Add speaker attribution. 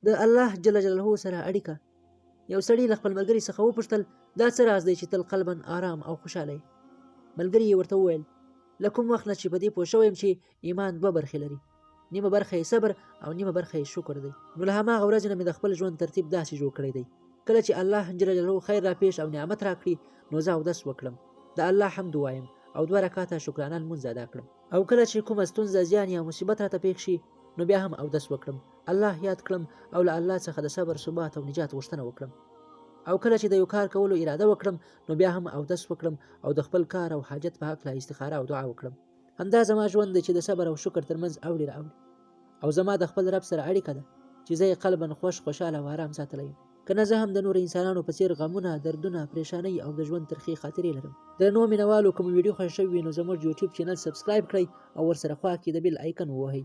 Speaker 1: د الله جل جلاله سره اړیکه. یو سړي له خپل ملګري څخه وپوښتل دا څه راز دی چې تل قلبا آرام او خوشحاله یې؟ ملګري یې ورته وویل له کوم وخت نه چې په دې پوه شوی یم چې ایمان دوه برخې لري، نیمه برخه یې صبر او نیمه برخه یې شکر دی. نو له هماغه ورځې نه مې د خپل ژوند ترتیب داسې جوړ کړی دی، کله چې الله جل جلاله خیر راپېښ او نعمت راکړي نو زه اودس وکړم، د الله حمد ووایم او 2 رکعاته شکرانه لمونځ ادا کړم، او کله چې کومه ستونزه زیان یا مصیبت راته پېښ شي نو بیا هم اودس وکړم، الله یاد کړم او له الله څخه د صبر، ثبات او نجات غوښتنه وکړم، او کله چې د یو کار کولو اراده وکړم نو بیا هم اودس وکړم او د خپل کار او حاجت په هکله استخاره او دعا وکړم. همدا زما ژوند دی چې د صبر او شکر ترمنځ اوړي راوړي، او زما د خپل رب سره اړیکه ده چې زه یې قلبا خوشحاله او آرام ساتلی یم. که نه زه هم د نورو انسانانو په څیر غمونه، دردونه، پریشانۍ او د ژوند ترخې خاطرې لرم. درنو مینوالو، کوم ویډیو خوښ شوی وي نو زموږ یوټیوب چینل سبسکرایب کړئ او ورسره خوا کې د بیل آیکن ووهئ